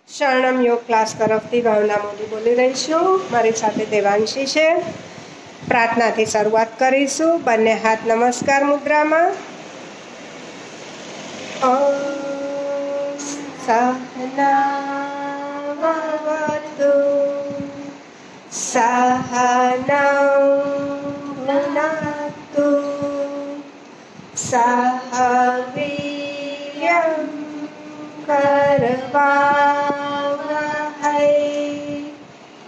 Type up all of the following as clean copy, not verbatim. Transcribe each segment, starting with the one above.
શરણમ યોગ ક્લાસ તરફથી ભાવના મોદી બોલી રહી છું. મારી સાથે દેવાંશી છે. પ્રાર્થનાથી શરૂઆત કરીશું. બંને હાથ નમસ્કાર મુદ્રામાં. ઓમ સહનાવતુ સહનૌ ભુનક્તુ સહ વીર્યં करवावहै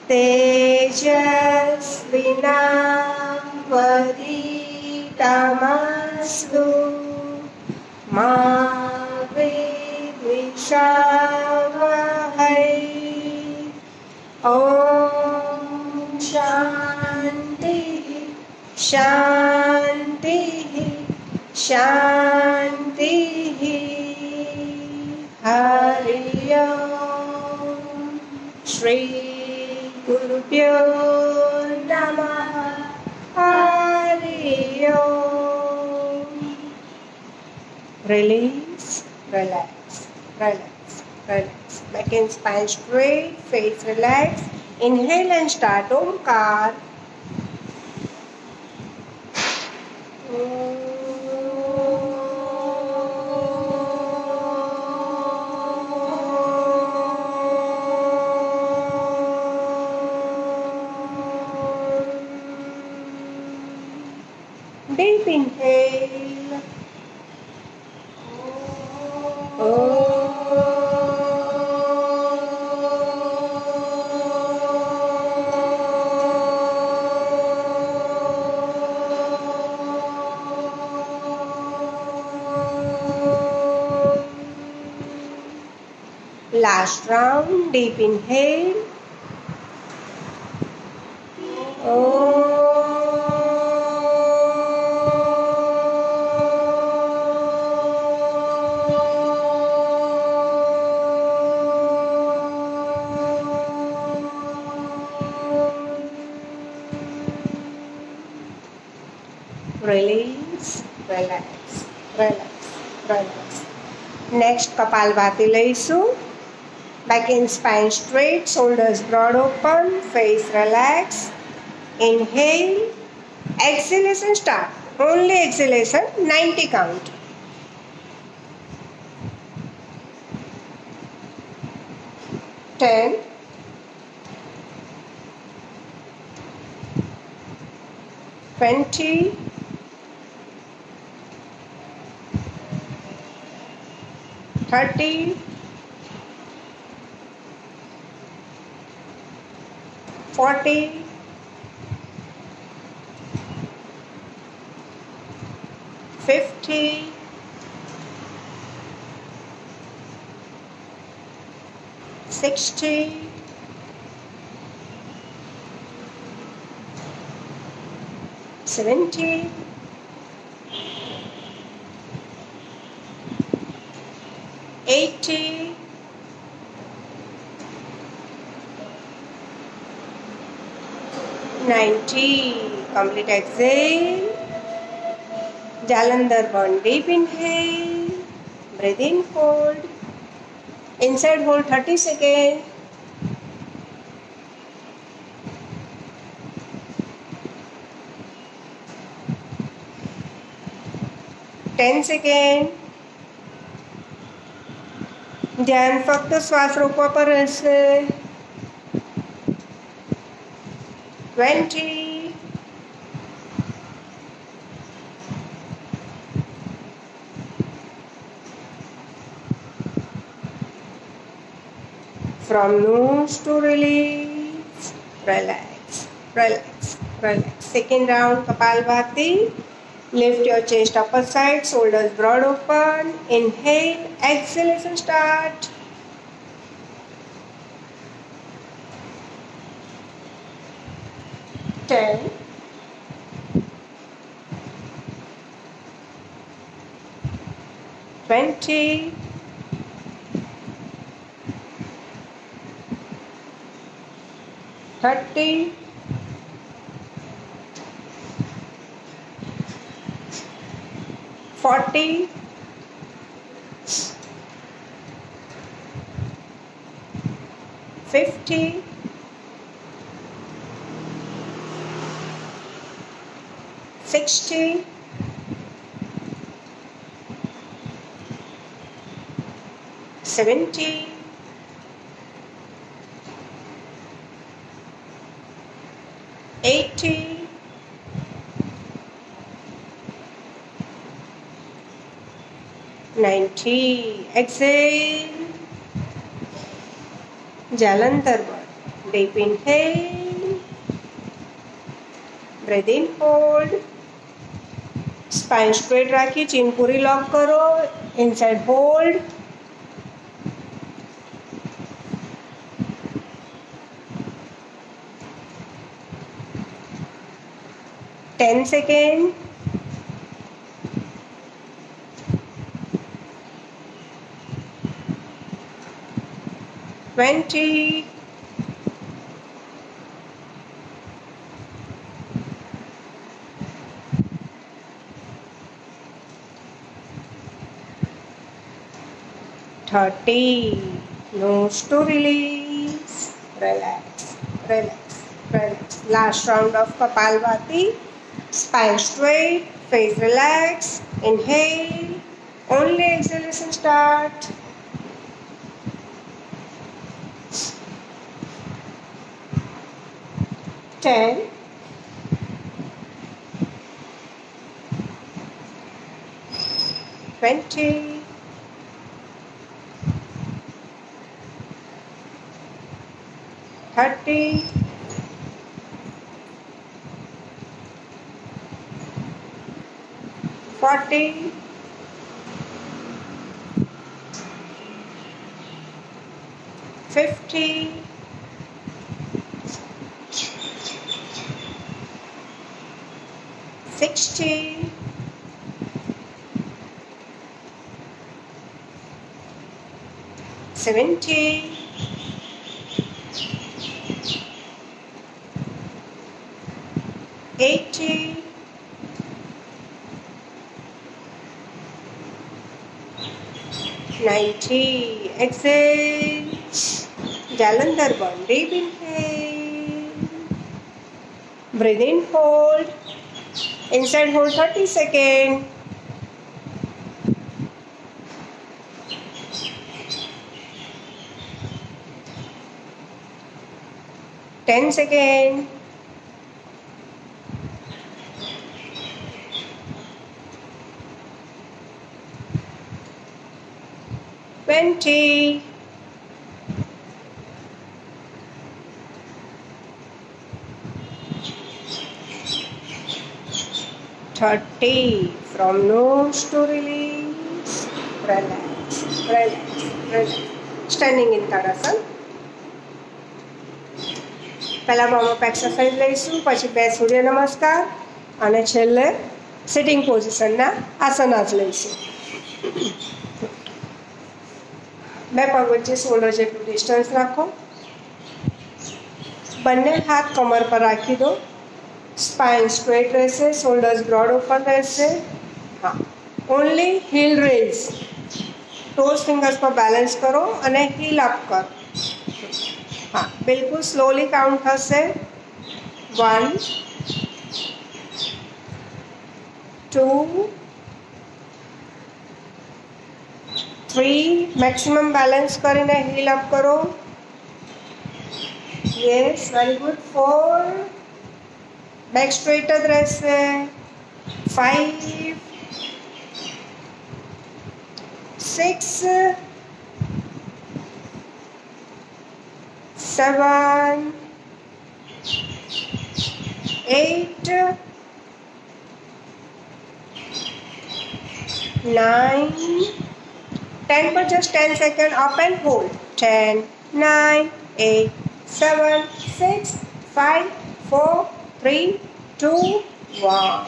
तेजस्विनावधीतमस्तु मा विद्विषावहै. ॐ शान्तिः शान्तिः शान्तिः. हरि ओम. श्री गुरुभ्यो नमः. हरि ओम. Release, relax, relax, relax. Back and spine straight, face relax. Inhale and start Omkar. Deep inhale. Last round. Deep inhale. Release, relax, relax, relax. Next Kapalbhati લઈશું. Back and spine straight, shoulders broad open, face relax. Inhale, exhalation start. Only exhalation, 90 count. Ten, 20, 30, 40, 50, 60, 70, 80, 90. Complete exhale. Jalandhar burn. Deep inhale. Breathe in, hold. Inside hold 30 seconds. Ten seconds. ધ્યાન ફક્ત શ્વાસ રોકવા પર રહેશે. 20. From nose to release. Relax, relax, relax. Second round Kapalbhati. Lift your chest upper side, shoulders broad open. Inhale, exhalation start. 10, 20, 30, 40, 50, 60, 70, 80, 90. Exhale. Jalandhar bird. Deep inhale. Breathe in, hold. Spine straight રાખી ચીન પૂરી લોક કરો. Inside hold. Ten seconds. Twenty. 30. Nose to release. Relax, relax, relax. Last round of Kapalbhati. Spine straight, face relax. Inhale. Only exhalation start. Ten. 20. 30, 40, 50, 60, 70, 80, 90. Exhale. Jalandhar bird. Deep inhale. Breathe in, hold. Inside hold 30 seconds. Ten seconds. 20, 30. From nose to release. Relax, relax, relax. Standing in Tadasana. પહેલા warm up exercise લઈશું, પછી બે સૂર્ય નમસ્કાર અને છેલ્લે sitting પોઝિશનના આસનાસ લઈશું. બે પગ વચ્ચે શોલ્ડર જેટલું ડિસ્ટન્સ રાખો. બંને હાથ કમર પર રાખી દો. સ્પાઇન સ્ટ્રેટ રહેશે, શોલ્ડર્સ બ્રોડ ઓપન રહેશે. હા, only heel raise. Toes fingers પર બેલેન્સ કરો અને હીલ અપ કરો. हाँ, बिल्कुल स्लोली काउंट थशे. 1, 2, 3. मैक्सिमम बैलेंस करीने हील अप करो. Yes, very good. 4. Back straight ज रहेशे. 5, 6, 7, 8, 9, 10 पर just 10 seconds up and hold. 10, 9, 8, 7, 6, 5, 4, 3, 2, 1.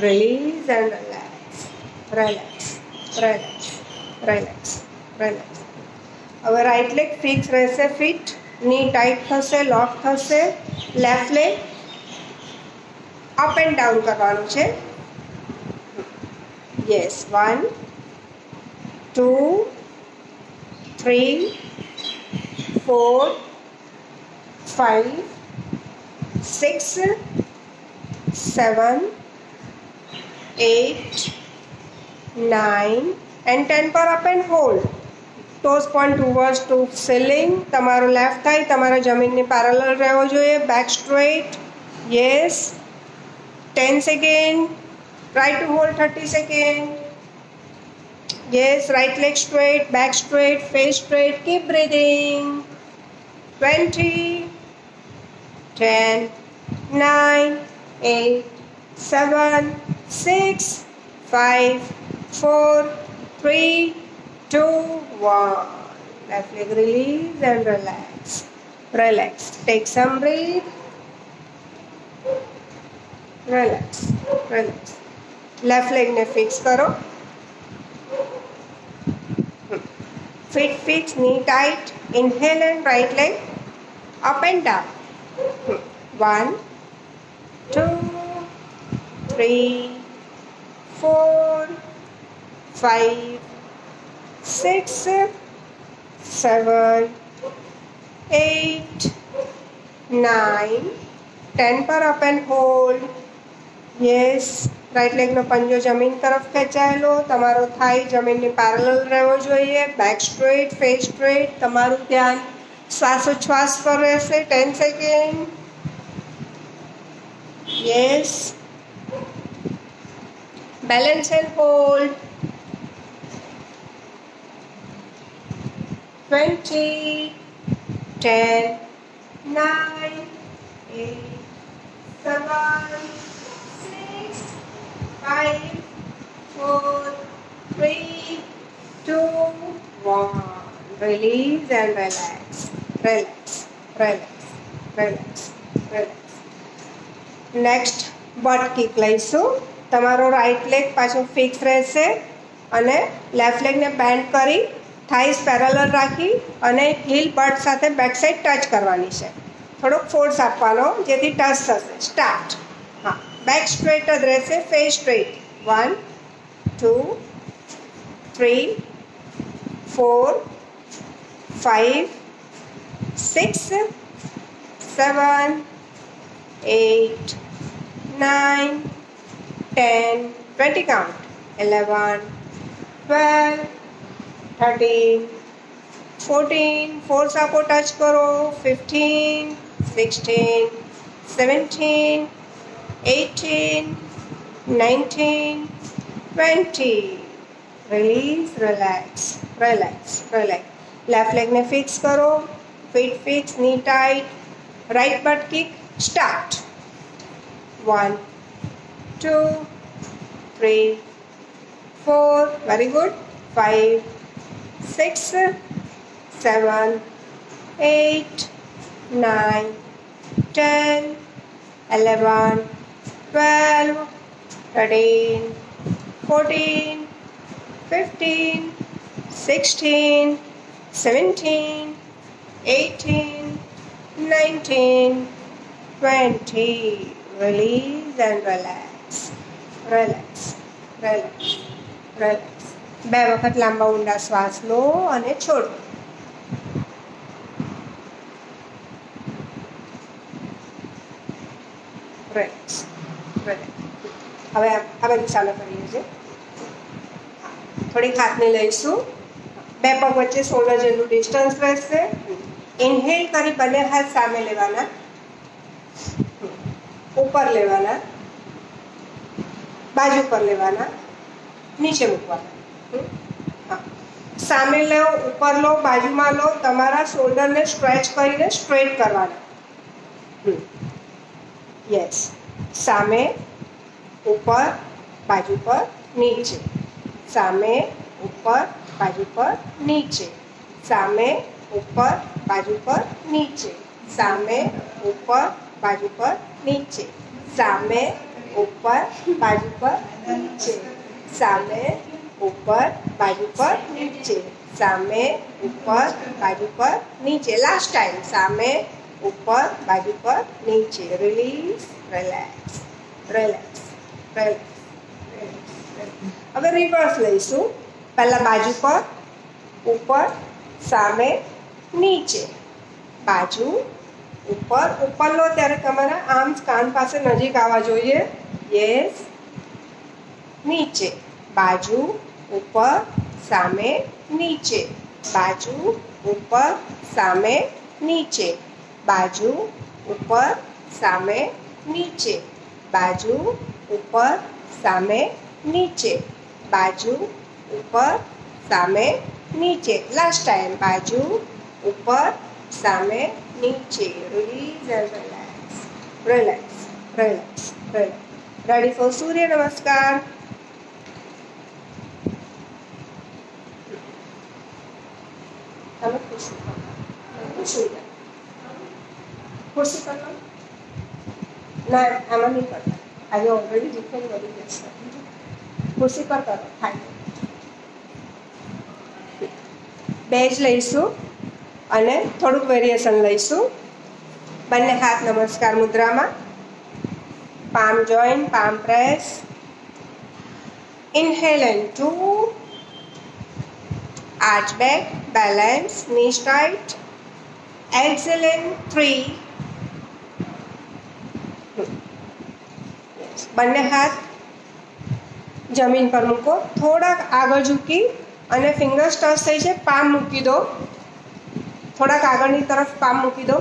Release and relax. Relax, relax, relax, relax. હવે રાઈટ લેગ ફિક્સ રહેશે, ફિટ. ની ટાઈટ થશે, લોક થશે. Left leg up and down કરવાનું છે. Yes, 1, 2, 3, 4, 5, 6, 7, 8, 9 and 10 પર up and hold. Toss point towards two ceiling. તમારો left થાઈ તમારા જમીનની પેરેલલ રહેવો જોઈએ. Back straight. Yes. 10 second. Try to hold 30 second. Yes, right leg straight, back straight, face straight. Keep breathing. 20, 10, 9, 8, 7, 6, 5, 4, 3, 2, 1. Left leg release and relax. Relax. Take some breath. Relax. Relax. Left leg ne fix karo. Feet fixed, knee tight. Inhale and right leg up and down. 1, 2, 3, 4, 5, 6, 7, 8, 9, 10 पर up and hold. Yes. Right લેગનો પંજો જમીન તરફ ખેંચાયેલો. તમારો thigh જમીનની parallel રહેવો જોઈએ. Back straight, face straight. તમારું ધ્યાન શ્વાસોચ્છ્વાસ પર રહેશે. 10 second. Yes. Balance and hold. 20, 10, 9, 8, 7, 6, 5, 4, 3, 2, 1. Release and relax. Relax. Relax. Relax. Relax. Next, butt kick લઈશું. તમારો રાઈટ લેગ પાછો ફિક્સ રહેશે અને લેફ્ટ લેગને બેન્ડ કરી થાઈસ પેરેલલ રાખી અને હીલ બટ સાથે બેક સાઈડ ટચ કરવાની છે. થોડોક ફોર્સ આપવાનો જેથી ટચ થશે. સ્ટાર્ટ. હા, બેક સ્ટ્રેટ જ રહેશે. Face straight. 1, 2, 3, 4, 5, 6, 7, 8, 9, 10, 20 count. 11, 12, 13, 14, force આપો, ટચ કરો. 15, 16, 17, 18, 19, 20. Release, relax, relax, relax. Left leg ne fix karo. Feet fix, knee tight. Right butt kick. Start. 1, 2, 3, 4. Very good. 5, 6, 7, 8, 9, 10, 11, 12, 13, 14, 15, 16, 17, 18, 19, 20. Release and relax. Relax. Relax. Relax. 2 વખત લાંબા ઊંડા શ્વાસ લો અને છોડો. Relax. Relax. હવે આ બાજુ ચાલુ કરીએ છીએ. થોડીક હાથને લઈશું. 2 પગ વચ્ચે 16 જેટલું ડિસ્ટન્સ રહેશે. ઇન્હેલ કરી બંને હાથ સામે લેવાના, ઉપર લેવાના, બાજુ પર લેવાના, નીચે મૂકવાના. હા, સામે લો, ઉપર લો, બાજુમાં લો. તમારા શોલ્ડરને સ્ટ્રેચ કરીને સ્ટ્રેટ કરવાના. યસ. સામે, ઉપર, બાજુ પર, નીચે. સામે, ઉપર, બાજુ પર, નીચે. સામે, ઉપર, બાજુ પર, નીચે. સામે, ઉપર, બાજુ પર, નીચે. સામે, ઉપર, બાજુ પર, નીચે. સામે, ઉપર, બાજુ પર, નીચે. સામે, ઉપર, બાજુ પર, નીચે. Last time. સામે, ઉપર, બાજુ પર, નીચે. Release, relax, relax, relax. હવે રિવર્સ લઈશું. પહેલા બાજુ પર, ઉપર, સામે, નીચે. बाजू ऊपर ऊपर लो त्यारे तमारा आर्म्स कान पासे नजीक आवा जोईए यस नीचे बाजू ऊपर सामे नीचे बाजू ऊपर सामे नीचे बाजू ऊपर सामे नीचे बाजू ऊपर सामे नीचे बाजू ऊपर सामे नीचे लास्ट टाइम बाजू ऊपर सामे नीचे release and relax relax relax relax ready for Surya Namaskar कुर्सी कर लो ना आमा नहीं करता आज ऑलरेडी जितने बड़ी कुर्सी पर करो थाई बेज लईशू अने थोड़ुक वेरिएशन लईशू बने हाथ नमस्कार मुद्रा में palm join palm press inhale and 2 arch back balance knee straight exhale and 3 બંને હાથ જમીન પર મૂકો થોડાક આગળ ઝૂકી અને ફિંગર્સ ટચ થઈ છે પામ મૂકી દો થોડાક આગળની તરફ પામ મૂકી દો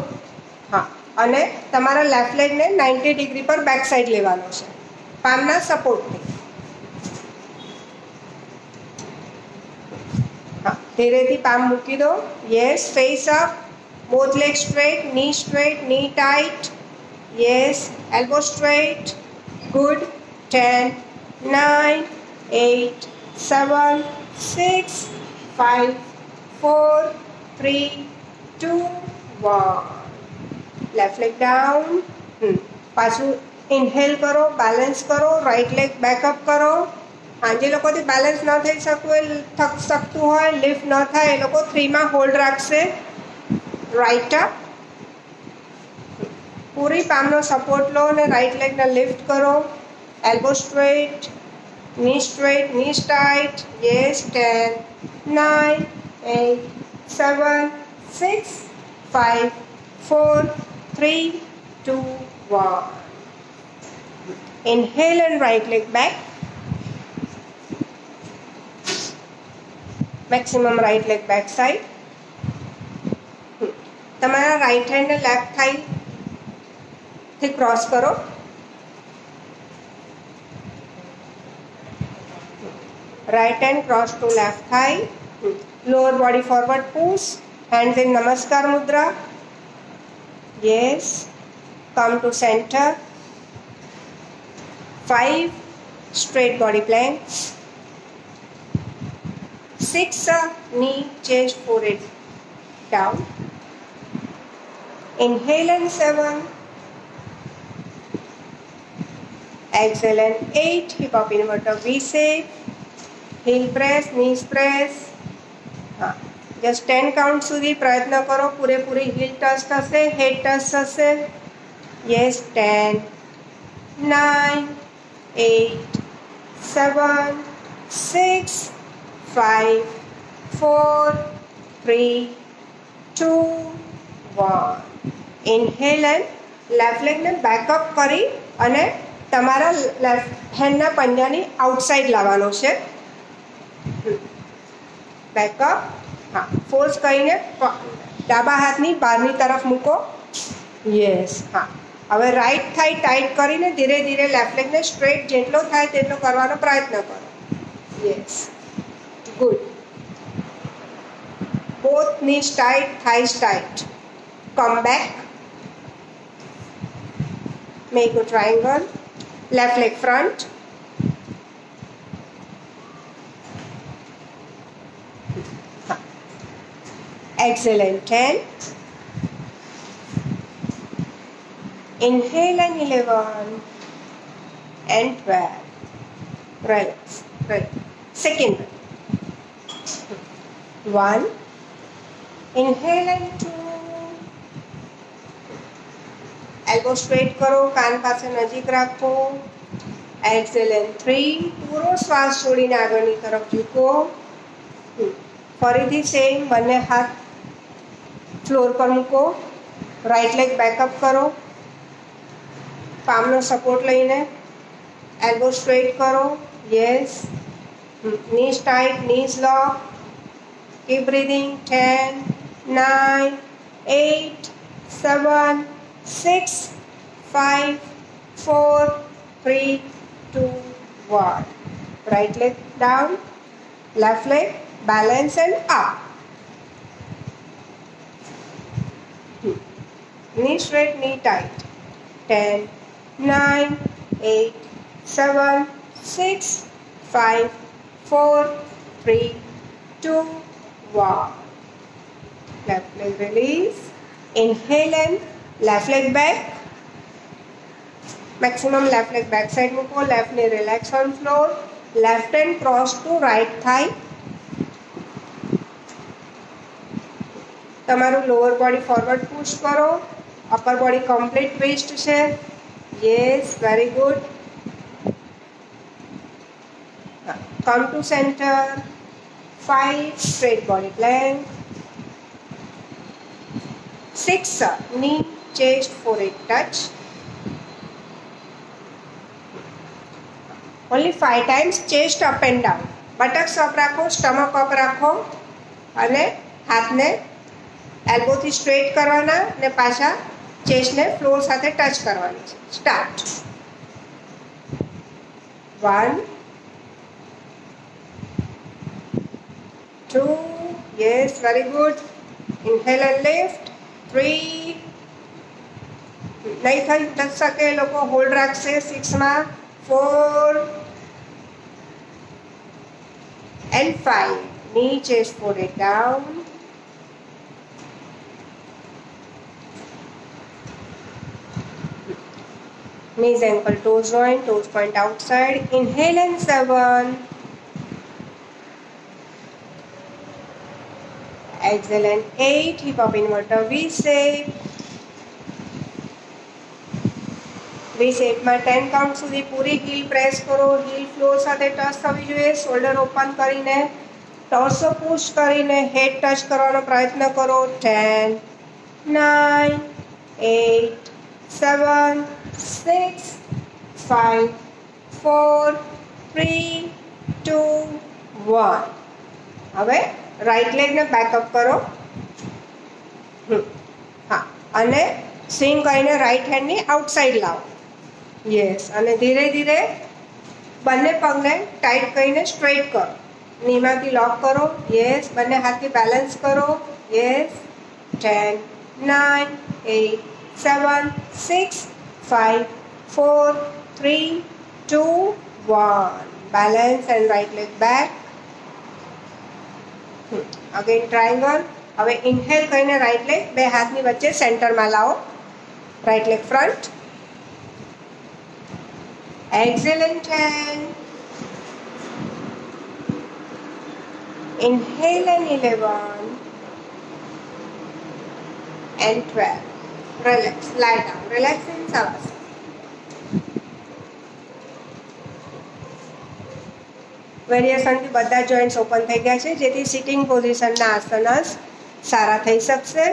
હા અને તમારા લેફ્ટ લેગને 90 ડિગ્રી પર બેક સાઈડ લેવાનો છે પામના સપોર્ટથી હા ધીરેથી પામ મૂકી દો yes face up both legs straight knee tight yes elbow straight good 10 9 8 7 6 5 4 3 2 1 left leg down પાછું ઇન્હેલ કરો બેલેન્સ કરો રાઈટ લેગ બેકઅપ કરો જે લોકોથી બેલેન્સ ન થઈ શકતું હોય લિફ્ટ ન થાય એ લોકો 3 માં હોલ્ડ રાખશે રાઈટ અપ પૂરી પામનો સપોર્ટ લો અને રાઈટ લેગને લિફ્ટ કરો એલ્બો સ્ટ્રેટ ની tight yes 10 9 8 7 6 5 4 3 2 1 inhale and right leg back maximum right leg back side તમારા રાઈટ હેન્ડને લેફ્ટ થાઈથી ક્રોસ કરો right hand cross to left thigh lower body forward push hands in namaskar mudra yes come to centre 5 straight body planks 6 knee chest forehead down inhale and 7 exhale and 8 hip up inverted V shape heel press knees press just 10 count સુધી પ્રયત્ન કરો પૂરેપૂરી heel touch થશે head touch થશે yes 10 9 8 7 6 5 4 3 2 1 inhale and left લેગને backup કરી અને તમારા left હેન્ડના પંજાની outside લાવવાનો છે બેકઅપ હા ફોર્સ કરીને ડાબા હાથની બહારની તરફ મૂકો યસ હા હવે રાઈટ થાઈ ટાઈટ કરીને ધીરે ધીરે લેફ્ટ લેગને સ્ટ્રેટ જેટલો થાય તેટલો કરવાનો પ્રયત્ન કરો yes good both knees tight thighs tight come back make a triangle left leg front exhale and 10 inhale and 11 and 12 relax second one inhale and 2 elbow straight करो कान पासे नजीक રાખો exhale and 3 પૂરો શ્વાસ છોડીને આગળની તરફ ઝૂકો ફરીથી સેમ બંને હાથ ફ્લોર પર મૂકો રાઈટ લેગ બેકઅપ કરો, પામનો સપોર્ટ લઈને, એલ્બો સ્ટ્રેટ કરો. Yes. knees tight, knees lock. Keep breathing. 10, 9, 8, 7, 6, 5, 4, 3, 2, 1. Right leg down, left leg balance and up. Knee straight, knee tight. 10, 9, 8, 7, 6, 5, 4, 3, 2, 1. Left leg release. Inhale and left leg back. Maximum left leg back side મૂકો. Left knee relax on floor. Left hand cross to right thigh. તમારું lower body forward push કરો. Upper body complete twist છે. Yes, very good. Come to centre. 5 straight body plank. 6 knee chest forehead touch. Only 5 times chest up and down. Buttocks up રાખો, stomach up રાખો અને હાથને એલ્બોથી straight કરવાના અને પાછા ચેસ્ટને floor સાથે ટચ કરવાની છે. Start. 1, 2, yes, very good. Inhale and lift. 3, નહીં થઈ શકે એ લોકો હોલ્ડ રાખશે. 6માં 4 and 5. Knee chest forehead down. Knees ankle toes point outside. Inhale and 7. Exhale and 8. Hip up inverter V shape. V shape માં 10 count સુધી પૂરી heel press કરો. Heel floor સાથે touch થવી જોઈએ. શોલ્ડર ઓપન કરીને ટોર્સો પુશ કરીને હેડ touch કરવાનો પ્રયત્ન કરો. 10, 9, 8, 7, 6, 5, 4, 3, 2, 1. હવે રાઈટ લેગને બેકઅપ કરો. હા, અને સ્વિંગ કરીને રાઈટ હેન્ડની આઉટસાઇડ લાવો. યસ, અને ધીરે ધીરે બંને પગને ટાઈટ કરીને સ્ટ્રેટ કરો. નીમાંથી લોક કરો. યસ, બંને હાથથી બેલેન્સ કરો. Yes. 10, 9, 8, 7, 6, 5, 4, 3, 2, 1. Balance and right leg back. Again triangle. હવે ઇન્હેલ કરીને રાઈટ લેગ બે હાથની વચ્ચે સેન્ટરમાં લાવો. Right leg front. Exhale and 10. Inhale and 11. And 12. Relax. Lie down. Relax in Savasana. વેરિએશનથી બધા જોઈન્ટ્સ ઓપન થઈ ગયા છે, જેથી સિટિંગ પોઝિશનના આસનસ સારા થઈ શકશે.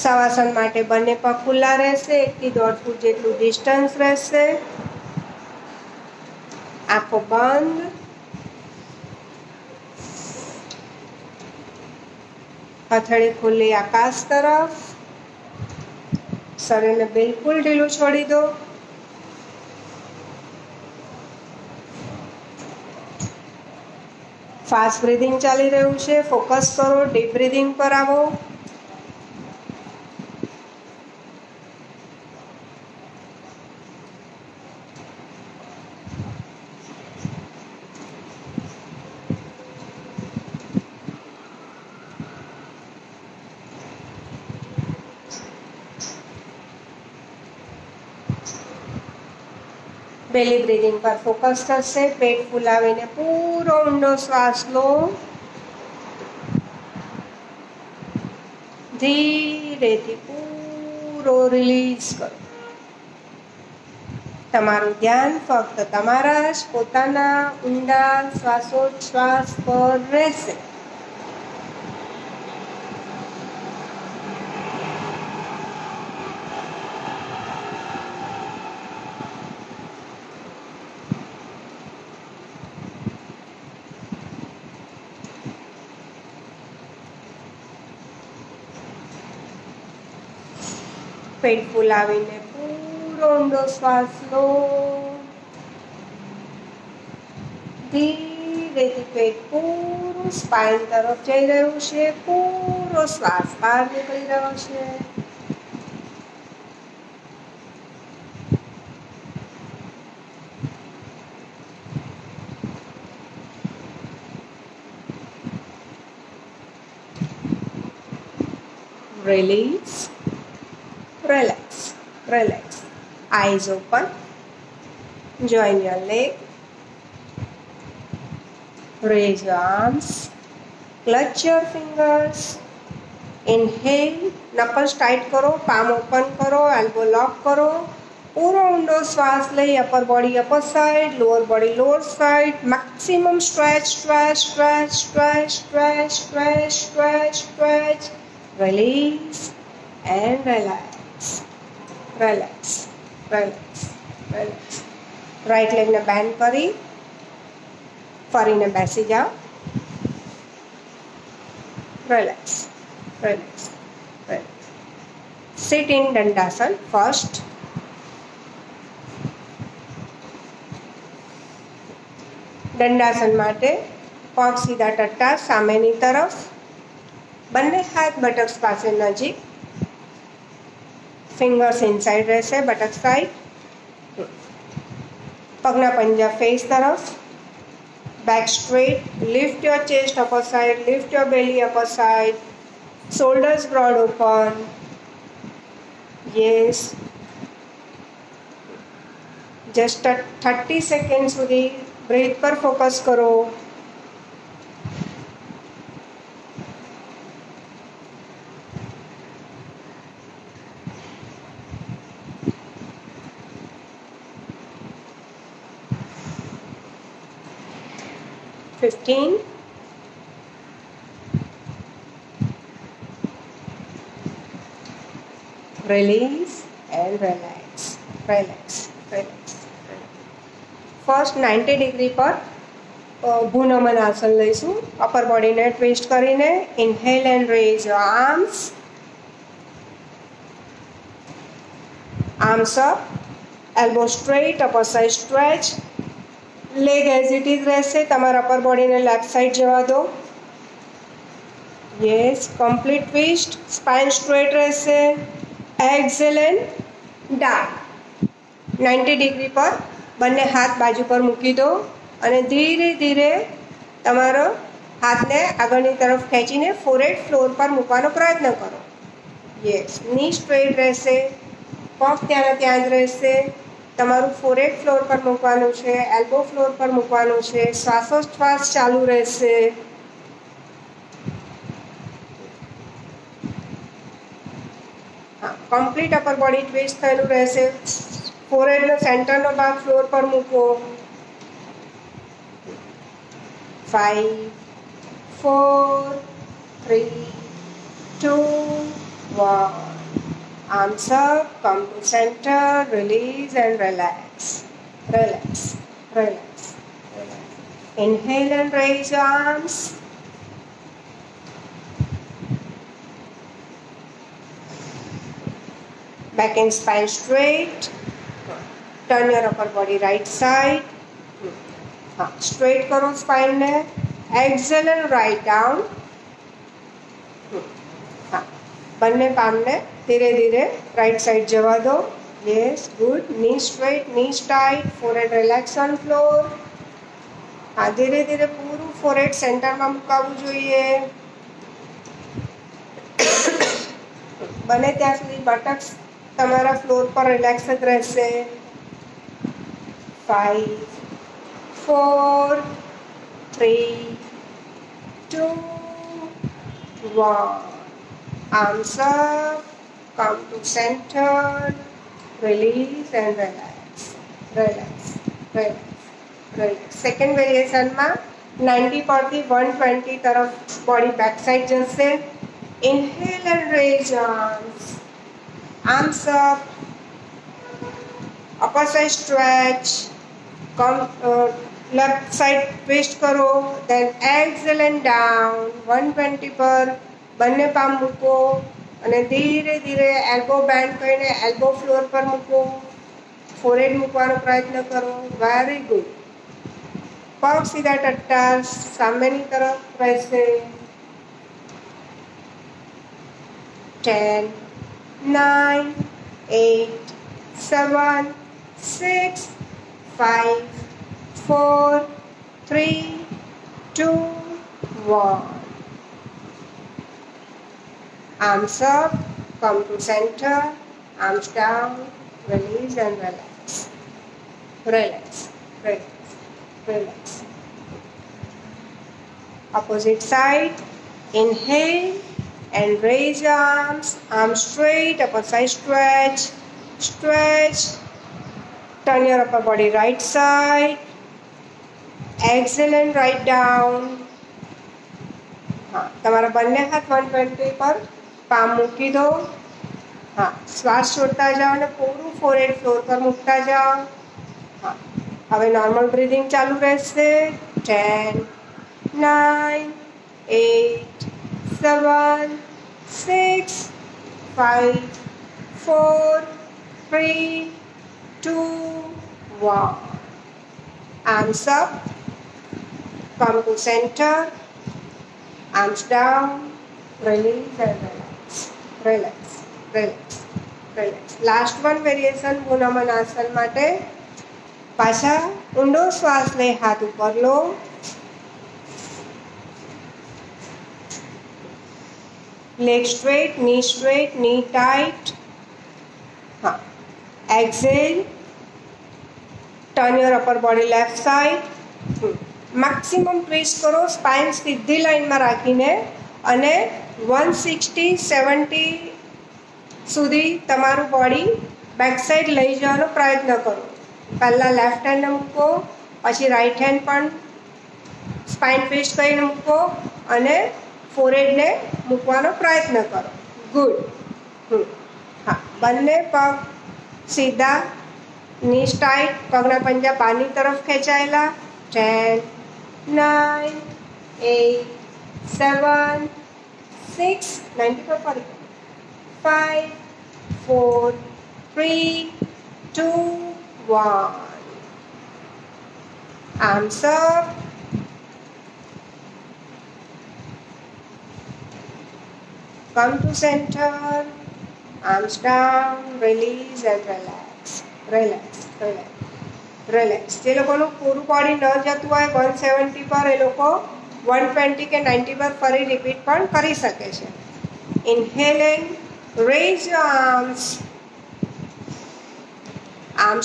શવાસન માટે બંને પગ ખુલ્લા રહેશે. 1 થી 1.5 ફૂટ જેટલું ડિસ્ટન્સ રહેશે. આંખો બંધ. હથેળી ખુલ્લી આકાશ તરફ. શરીરને બિલકુલ ઢીલું છોડી દો. ફાસ્ટ બ્રીધિંગ ચાલી રહ્યું છે. ફોકસ કરો. ડીપ બ્રીધિંગ પર આવો. બેલી બ્રીધિંગ પર ફોકસ થશે. પેટ ફૂલાવીને પૂરો ઊંડો શ્વાસ લો. ધીરેથી પૂરો રિલીઝ કરો. તમારું ધ્યાન ફક્ત તમારા જ પોતાના ઊંડા શ્વાસોચ્છ્વાસ પર રહેશે. પેટ ફૂલાવીને પૂરો ઊંડો શ્વાસ લો. ધીરેથી પેટ પૂરું સ્પાઇન તરફ જઈ રહ્યું છે. પૂરો શ્વાસ બહાર નીકળી રહ્યો છે. Release, relax, relax. Eyes open. Join your leg. Raise your arms. Clutch your fingers. Inhale. Knuckles tight करो. Palm open करो. Elbow lock करो. पूरा ऊंडो श्वास ले. Upper body upper side. Lower body lower side. Maximum stretch, stretch, stretch, stretch, stretch, stretch, stretch, stretch. Release and relax. Relax, relax, relax. Right leg ને bend કરી ફરીને બેસી જાઓ. Relax, relax, relax. Sit in દંડાસન first. દંડાસન માટે પગ સીધા ટટ્ટા સામેની તરફ. બંને હાથ બટક્સ પાસે નજીક. ફિંગર્સ ઇનસાઇડ રહેશે બટક સાઈડ. પગના પંજા ફેસ તરફ. Back straight. Lift your chest upper side. Lift your belly upper side. Shoulders broad open. Yes. Just 30 second સુધી બ્રેથ પર ફોકસ કરો. Release and relax, relax, relax. First 90 degree પર ભૂનમન આસન લઈશું. અપર બોડીને ટ્વિસ્ટ કરીને inhale and raise your arms. Arms up. Elbow straight. Upper side stretch. Leg as it is રહેશે. તમારા અપર બોડીને લેફ્ટ સાઈડ જવા દો. Yes. Complete twist. Spine straight રહેશે. Exhale and down. 90 ડિગ્રી પર બંને હાથ બાજુ પર મૂકી દો અને ધીરે ધીરે તમારો હાથને આગળની તરફ ખેંચીને ફોરહેડ ફ્લોર પર મૂકવાનો પ્રયત્ન કરો. યસ. ની સ્ટ્રેટ રહેશે. પગ ત્યાંના ત્યાં જ રહેશે. તમારું ફોરહેડ ફ્લોર પર મૂકવાનું છે. એલ્બો ફ્લોર પર મૂકવાનું છે. શ્વાસોચ્છ્વાસ ચાલુ રહેશે. કમ્પ્લીટ અપર બોડી ટ્વિસ્ટ થયેલું રહેશે. ફોરહેડનો સેન્ટરનો ભાગ ફ્લોર પર મૂકો. 5, 4, 3, 2, 1. Arms up, come to center, release and relax. Relax, relax, relax. Inhale and raise your arms. Back and spine straight. Turn your upper body right side. Straight करो spine ने. Exhale and right down. બંને પામને ધીરે ધીરે right side જવા દો. Yes. Good. ની straight. Niece tight. Forehead relax on floor. હા, ધીરે ધીરે પૂરું ફોરહેડ સેન્ટરમાં મુકાવવું જોઈએ. બને ત્યાં સુધી બટક્સ તમારા ફ્લોર પર રિલેક્સ જ રહેશે. 5, 4, 3, 2, 1. Arms up, come to center, release and relax, relax, relax, relax. Second variation માં 90 પરથી 120 તરફ બોડી બેક સાઈડ જશે. Inhale and raise arms. Arms up. Upper side stretch. Come left side twist करो. Then exhale and down. 120 पर બંને palm મૂકો અને ધીરે ધીરે એલ્બો બેન્ડ કરીને એલ્બો ફ્લોર પર મૂકો. ફોરહેડ મૂકવાનો પ્રયત્ન કરો. Very good. પગ સીધા ટટ્ટા સામેની તરફ રહેશે. 10, 9, 8, 7, 6, 5, 4, 3, 2, 1. Arms up, come to center, arms down, release and relax. Relax, relax, relax. Opposite side, inhale and raise your arms straight, upper side stretch, stretch. Turn your upper body right side. Exhale and right down. हाँ, તમારા બંને હાથ 120 પર palm મૂકી દો. हाँ, શ્વાસ છોડતા જાઓ અને પૂરું ફોરહેડ ફ્લોર પર મૂકતા જાઓ. हाँ, હવે નોર્મલ બ્રીધિંગ ચાલુ રહેશે. 10, 9, 8, 7, 6, 5, 4, 3, 2, 1. Arms up, come to center, arms down, release and relax, relax, relax, relax. Last one variation ભૂનમનાસન માટે. પાછા ઊંડો શ્વાસ લઈ હાથ ઉપર લો. Leg straight, knee tight. हाँ, exhale. Turn your upper body left side. Maximum twist કરો સ્પાઇન સીધી લાઈનમાં રાખીને અને 160-70 સુધી તમારું બોડી બેક સાઈડ લઈ જવાનો પ્રયત્ન કરો. પહેલાં લેફ્ટ હેન્ડને મૂકો, પછી રાઈટ હેન્ડ પણ સ્પાઇન ટ્વિસ્ટ કરીને મૂકો અને ફોરહેડને મૂકવાનો પ્રયત્ન કરો. ગુડ. હા, બંને પગ સીધા, નીસ ટાઈટ, પગના પંજા બહારની તરફ ખેંચાયેલા. 10, 9, 8, 7, 6, 90 પર ફરી 5, 4, 3, 2, 1. Arms up. Come to center, arms down, release and relax, relax, relax, relax. જે લોકોનું પૂરું બોડી ન જતું હોય 170 પર, એ લોકો 120 કે 90 પર ફરી રિપીટ પણ કરી શકે છે. Inhaling, raise your arms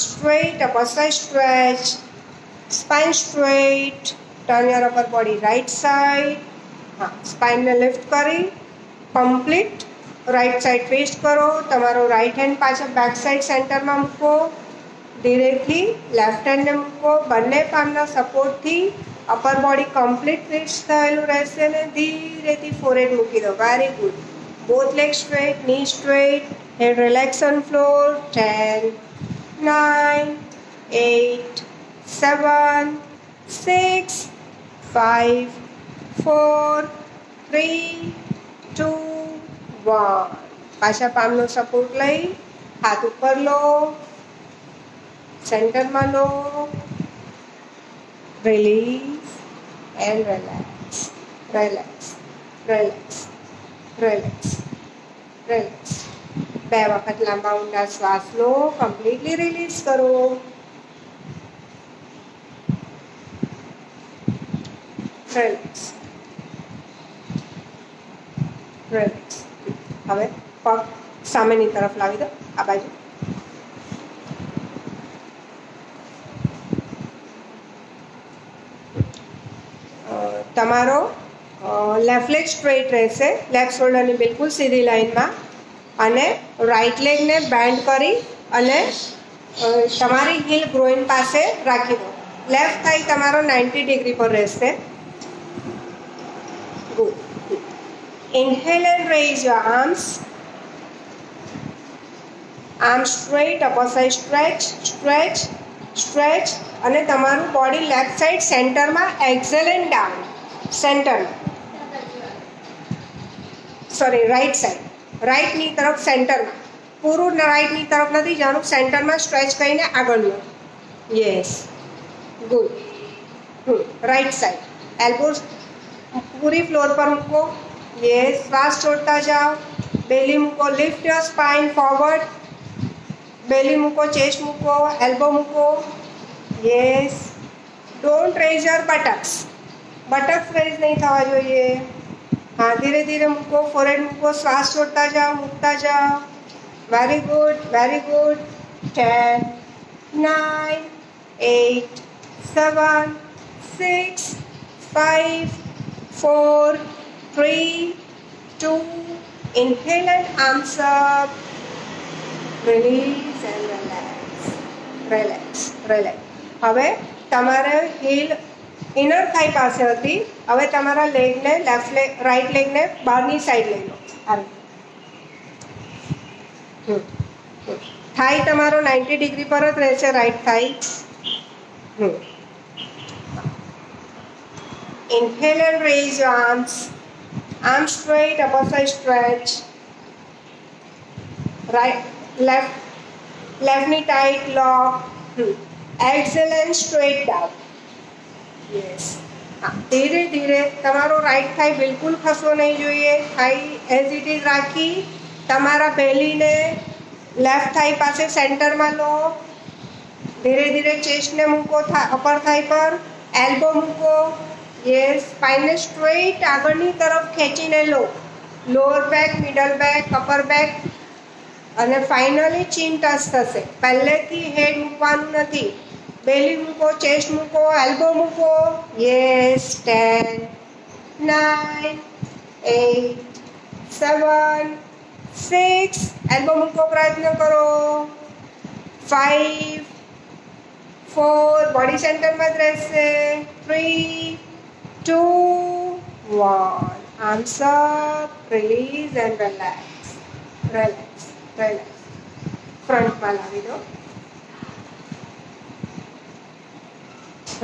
straight, upper side stretch, spine straight. Turn your upper body right side. हाँ, spine ને lift કરી કમ્પ્લીટ રાઈટ સાઈડ ટ્વિસ્ટ કરો. તમારો રાઈટ હેન્ડ પાછળ બેક સાઈડ સેન્ટરમાં મૂકો. ધીરેથી લેફ્ટ હેન્ડને મૂકો. બંને પામના સપોર્ટથી અપર બોડી કમ્પ્લીટ ટ્વિસ્ટ થયેલું રહેશે ને ધીરેથી ફોરહેડ મૂકી દો. Very good. Both leg straight, knee straight, head relax on floor. 10, 9, 8, 7, 6, 5, 4, 3, 2, 1. પાછા પામનો સપોર્ટ લઈ હાથ ઉપર લો, સેન્ટરમાં લો. Release and relax, relax, relax, relax, relax. 2 વખત લાંબા ઊંડા શ્વાસ લો. કમ્પ્લીટલી રિલીઝ કરો. Relax, relax. હવે પગ સામેની તરફ લાવી દો, આ બાજુ. તમારો લેફ્ટ લેગ સ્ટ્રેટ રહેશે, લેફ્ટ શોલ્ડરની બિલકુલ સીધી લાઈનમાં, અને રાઈટ લેગને બેન્ડ કરી અને તમારી હીલ ગ્રોઈન પાસે રાખી દો. લેફ્ટ થાઈ તમારો 90 ડિગ્રી પર રહેશે. Good. Inhale and raise your arms straight, upper side stretch, stretch, stretch. અને તમારું બોડી લેફ્ટ સાઈડ સેન્ટરમાં. એક્ઝેલ એન્ડ ડાઉન સેન્ટરમાં, સોરી રાઈટ સાઈડ. રાઈટની તરફ સેન્ટરમાં, પૂરું રાઈટની તરફ નથી જવાનું, સેન્ટરમાં સ્ટ્રેચ કરીને આગળ લો. Yes, good. Right side, elbows પૂરી ફ્લોર પર મૂકો. યસ, શ્વાસ છોડતા જાઓ. બેલી મૂકો, lift your spine forward. Belly મૂકો, ચેસ્ટ મૂકો, એલ્બો મૂકો. Yes, don't raise your buttocks. Buttocks raise નહીં થવા જોઈએ. हाँ, धीरे धीरे મૂકો, ફોરહેડ મૂકો, શ્વાસ છોડતા જાઓ, મૂકતા જાઓ. Very good, very good. 10, 9, 8, 7, 6, 5, 4, 3, 2. Inhale and arms up. Release and relax. Relax, relax. હવે તમારે હીલ ઇનર થાઈ પાસે હતી. હવે તમારા લેગને રાઈટ લેગને બહારની સાઈડ લઈ લો. થાઈ તમારો 90 ડિગ્રી પર જ રહેશે, right thigh. Inhale and raise your arms. Arms straight, upper side stretch. Right લેફ્ટની tight lock. Exhale and straight down. Yes, હા, ધીરે ધીરે. તમારો રાઈટ થાઈ બિલકુલ ખસવો નહીં જોઈએ. થાઈ એઝ ઇટ ઇઝ રાખી તમારા બેલીને લેફ્ટ થાઈ પાસે સેન્ટરમાં લો. ધીરે ધીરે ચેસ્ટને મૂકો અપર થાઈ પર. એલ્બો મૂકો. યસ, સ્પાઇનને સ્ટ્રેટ આગળની તરફ ખેંચીને લો. Lower back, middle back, upper back અને ફાઇનલી ચીન ટચ થશે. પહેલેથી હેડ મૂકવાનું નથી. બેલી મૂકો, ચેસ્ટ મૂકો, એલ્બો મૂકો. યસ, 10, 9, 8, 7, 6. એલ્બો મૂકો, પ્રયત્ન કરો. 5, 4, બોડી સેન્ટરમાં જ રહેશે. 3, 2, 1. Arms up, release and relax. Relax, relax. ફ્રન્ટમાં લાવી દો.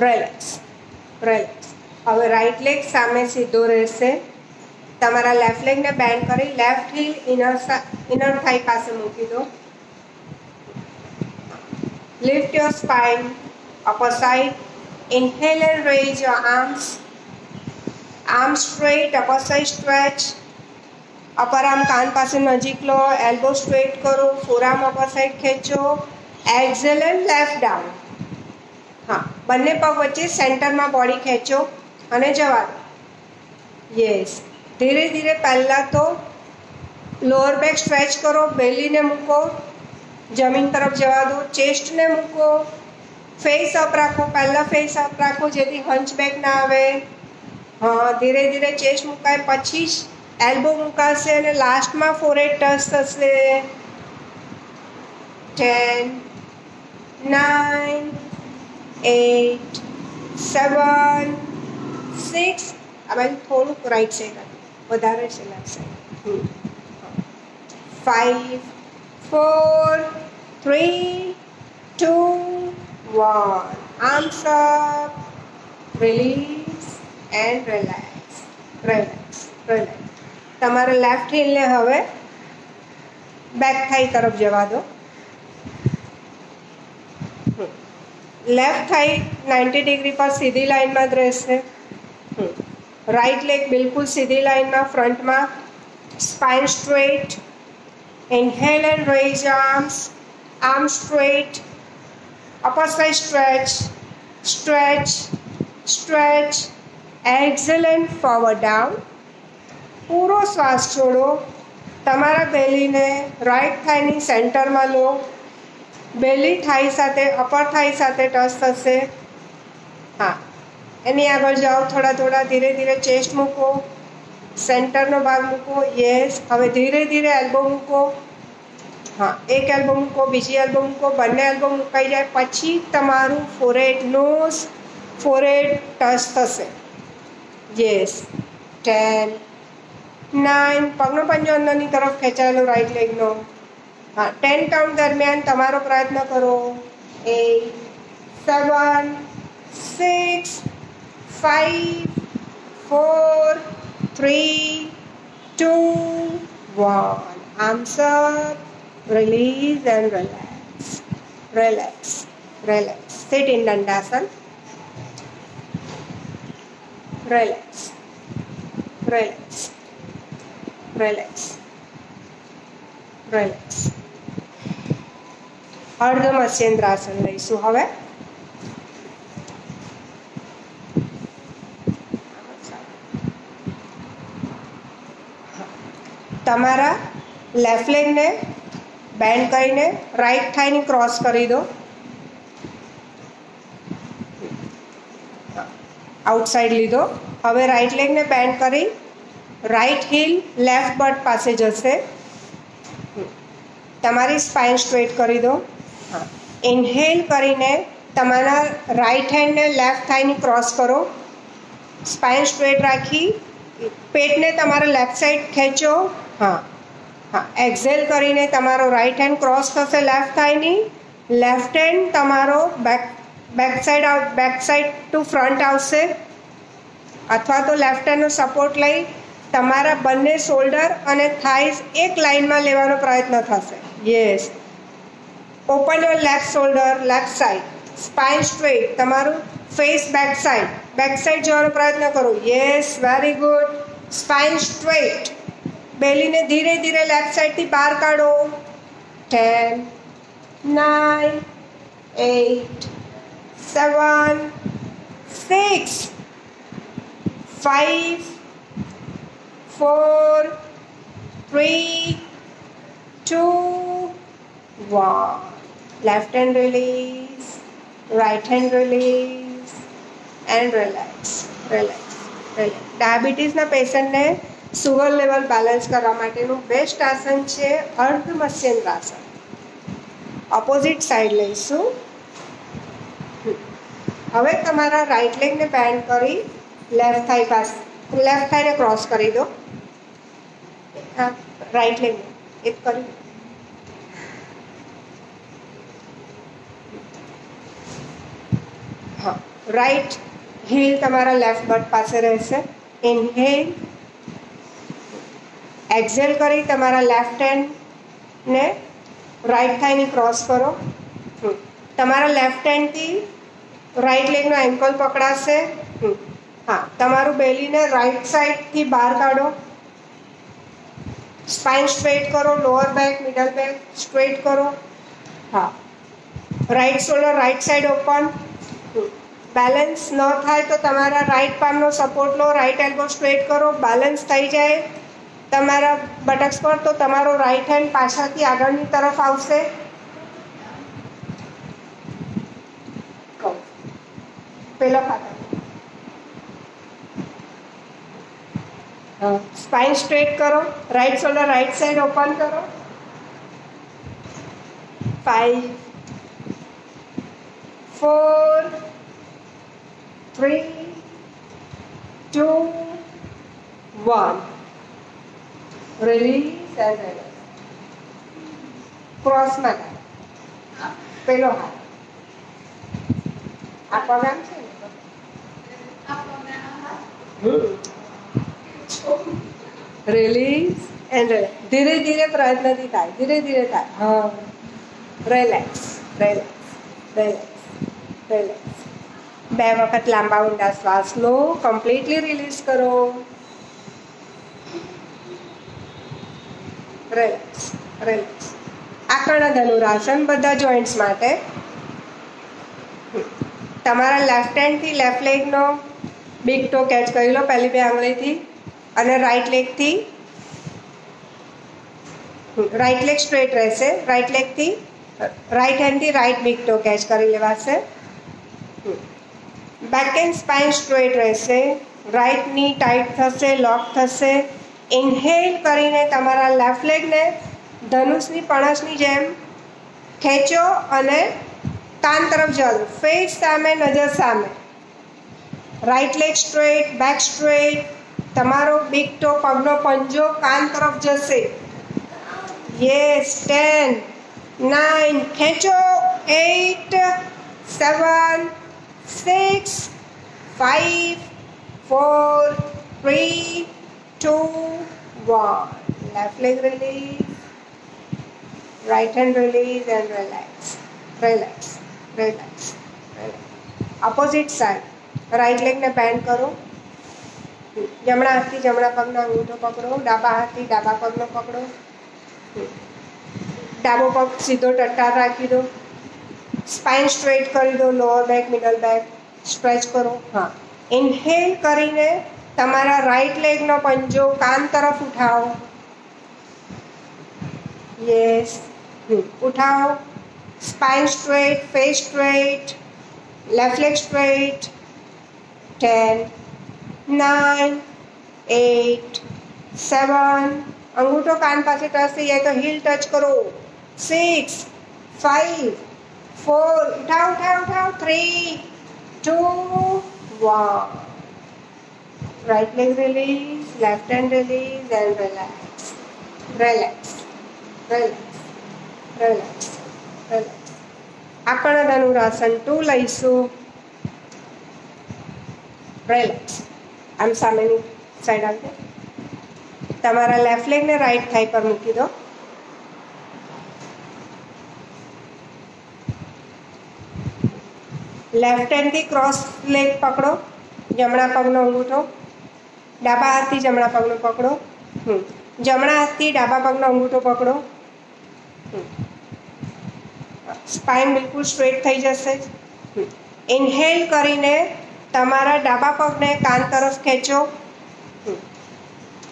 Relax, relax. હવે રાઈટ લેગ સામે સીધો રહેશે. તમારા લેફ્ટ લેગને બેન્ડ કરી લેફ્ટ હીલ ઇનર થાઈ પાસે મૂકી દો. Lift your spine, upper side. Inhale and raise your arms. Arm straight, upper side stretch. Upper arm કાન પાસે નજીક લો. એલ્બો સ્ટ્રેટ કરો. ફોરઆર્મ અપર સાઈડ ખેંચો. Exhale and left down. હા, બંને પગ વચ્ચે સેન્ટરમાં બોડી ખેંચો અને જવા દો. યસ, ધીરે ધીરે. પહેલાં તો લોઅર બેક સ્ટ્રેચ કરો. બેલીને મૂકો, જમીન તરફ જવા દો. ચેસ્ટને મૂકો. ફેસ અપ રાખો. પહેલાં ફેસ અપ રાખો જેથી હંચ બેક ના આવે. હા, ધીરે ધીરે ચેસ્ટ મુકાય, પછી જ એલ્બો મુકાશે અને લાસ્ટમાં ફોરહેડ ટચ થશે. 10, 9, 8, 7, 6. આ બાજુ થોડુંક રાઈટ સાઈડ વધારે છે, left side. 5, 4, 3, 2, 1. Arms up, release and relax. Relax, relax. તમારા લેફ્ટ હીલને હવે બેક થાઈ તરફ જવા દો. લેફ્ટ થાઈ 90 ડિગ્રી પર સીધી લાઈનમાં જ રહેશે. રાઈટ લેગ બિલકુલ સીધી લાઈનમાં ફ્રન્ટમાં. Spine straight. Inhale and raise arms. Arm straight. Upper side stretch. Stretch, stretch. Exhale and forward down. પૂરો શ્વાસ છોડો. તમારા બેલીને રાઈટ થાઈની સેન્ટરમાં લો. બેલી થાઈ સાથે અપર થાઈ સાથે ટચ થશે. હા, એની આગળ જાઓ. થોડા થોડા ધીરે ધીરે ચેસ્ટ મૂકો. સેન્ટરનો ભાગ મૂકો. યસ, હવે ધીરે ધીરે એલ્બો મૂકો. હા, એક એલ્બો મૂકો, બીજી એલ્બો મૂકો. બંને એલ્બો મુકાઈ જાય પછી તમારું ફોરહેડ, નોઝ ફોરહેડ ટચ થશે. યસ, 10, 9. પગનો પંજો અંદરની તરફ ખેંચાયેલો રાઈટ લેગનો. હા, 10 કાઉન્ટ દરમિયાન તમારો પ્રયત્ન કરો. 8, 7, 6, 5, 4, 3, 2, 1. Arms up, release and relax. Relax, relax. Sit in Dandasana. Relax, relax, relax, relax. અર્ધ મત્સ્યેન્દ્રાસન લઈશું હવે. તમારા લેફ્ટ લેગને બેન્ડ કરીને રાઈટ થાઈની ક્રોસ કરી દો. આઉટસાઇડ લીધો. હવે રાઈટ લેગને બેન્ડ કરી રાઈટ હીલ લેફ્ટ બટ પાસે જશે. તમારી સ્પાઇન સ્ટ્રેટ કરી દો. ઇન્હેલ કરીને તમારા રાઈટ હેન્ડને લેફ્ટ થાઈની ક્રોસ કરો. સ્પાઇન સ્ટ્રેટ રાખી પેટને તમારા લેફ્ટ સાઈડ ખેંચો. હા હા. એક્ઝેલ કરીને તમારો રાઈટ હેન્ડ ક્રોસ થશે લેફ્ટ થાઈની. લેફ્ટ હેન્ડ તમારો બેક સાઈડ ટુ ફ્રન્ટ આવશે, અથવા તો લેફ્ટ હેન્ડનો સપોર્ટ લઈ તમારા બંને શોલ્ડર અને થાઈઝ એક લાઇનમાં લેવાનો પ્રયત્ન થશે. Yes. Open your left shoulder, left side. Spine straight. તમારું ફેસ બેક સાઈડ જવાનો પ્રયત્ન કરો. Yes, very good. Spine straight. બેલીને ધીરે ધીરે લેફ્ટ સાઈડથી બહાર કાઢો. 10, 9, 8, 7, 6, 5, 4, 3, 2, 1. Left hand release, right hand release and relax, relax, relax. ડાયાબિટીસના પેશન્ટને સુગર લેવલ બેલેન્સ કરવા માટેનું બેસ્ટ આસન છે અર્ધ મત્સ્યેન્દ્રાસન. ઓપોઝિટ સાઈડ લઈશું. હવે તમારા રાઈટ લેગને બેન્ડ કરી લેફ્ટ થાઈને ક્રોસ કરી દો. હા, રાઈટ લેગને એક કરી. હા, રાઈટ હીલ તમારા લેફ્ટ બટ પાસે રહેશે. ઇન્હેલ. એક્ઝેલ કરી તમારા લેફ્ટ હેન્ડને રાઈટ થાઈની ક્રોસ કરો. તમારા લેફ્ટ હેન્ડથી રાઈટ લેગનો એન્કલ પકડાશે. હા, તમારું બેલીને રાઈટ સાઈડથી બહાર કાઢો. સ્પાઇન સ્ટ્રેટ કરો. Lower back, middle back straight કરો. હા, right shoulder right side open. Balance ન થાય તો તમારા રાઈટ પામનો સપોર્ટ લો. રાઈટ એલ્બો સ્ટ્રેટ કરો. બેલેન્સ થઈ જાય તમારા બટક્સ પર તો તમારો રાઈટ હેન્ડ પાછળથી આગળની તરફ આવશે. પેલો ખાતા. સ્પાઇન સ્ટ્રેટ કરો. Right shoulder right side open કરો. 5, 4, 3, 2, 1. Release and relax. ક્રોસમાં પેલો હાથ આ પગામ છે ને. રિલીઝ એન્ડ ધીરે ધીરે પ્રયત્નથી થાય. ધીરે ધીરે થાય. હા, રિલેક્સ, રિલેક્સ, રિલેક્સ, રિલેક્સ. 2 વખત લાંબા ઊંડા શ્વાસ લો. કમ્પ્લીટલી રિલીઝ કરો. Relax, relax. આકર્ણ ધનુરાસન બધા જોઈન્ટ્સ માટે. તમારા લેફ્ટ હેન્ડથી લેફ્ટ લેગનો બિગ ટો કેચ કરી લો પહેલી 2 આંગળીથી, અને રાઈટ લેગથી રાઈટ લેગ સ્ટ્રેટ રહેશે. રાઈટ લેગથી રાઈટ હેન્ડથી રાઈટ બિગ ટો કેચ કરી લેવાશે. બેક એન્ડ સ્પાઇન સ્ટ્રેટ રહેશે. રાઈટ ની ટાઈટ થશે, લોક થશે. ઇન્હેલ કરીને તમારા લેફ્ટ લેગને ધનુષની પણસની જેમ ખેંચો અને કાન તરફ જવા દો. ફેસ સામે, નજર સામે. Right leg straight, back straight. તમારો બિગ ટો પગનો પંજો કાન તરફ જશે. યસ. 10, 9, ખેંચો. 8, 7, 6, 5, 4, 3, 2, 1. Left leg release. Right hand release and relax. Relax. Relax. Relax. Opposite side. Right leg ને bend કરો. જમણા હાથથી જમણા પગનો અંગૂઠો પકડો. ડાબા હાથથી ડાબા પગનો પકડો. ડાબો પગ સીધો ટટ્ટાર રાખી દો. સ્પાઇન સ્ટ્રેટ કરી દો. Lower back middle back stretch કરો. હા, ઇન્હેલ કરીને તમારા રાઈટ લેગનો પંજો કાન તરફ ઉઠાવો. યસ, ઉઠાવો. Spine straight, face straight, left leg straight. 10, 9, 8, 7. અંગૂઠો કાન પાસે ટચ થઈ જાય તો હીલ ટચ કરો. 6, 5, 4. ઉઠાવ ઉઠાવ ઉઠાવ. 3, 2, 1. Right leg release, left hand release and relax. Relax. Relax. Relax. Relax. આકર્ણ dhanurasana 2 લઈશું. રિલેક્સ. આમ સામેની સાઈડ આવજો. તમારા લેફ્ટ લેગને રાઈટ થાઈ પર મૂકી દો. લેફ્ટ હેન્ડથી ક્રોસ લેગ પકડો. જમણા પગનો અંગૂઠો. ડાબા હાથથી જમણા પગનો પકડો. જમણા હાથથી ડાબા પગનો અંગૂઠો પકડો. સ્પાઇન બિલકુલ સ્ટ્રેટ થઈ જશે. ઇન્હેલ કરીને તમારા ડાબા પગને કાન તરફ ખેંચો.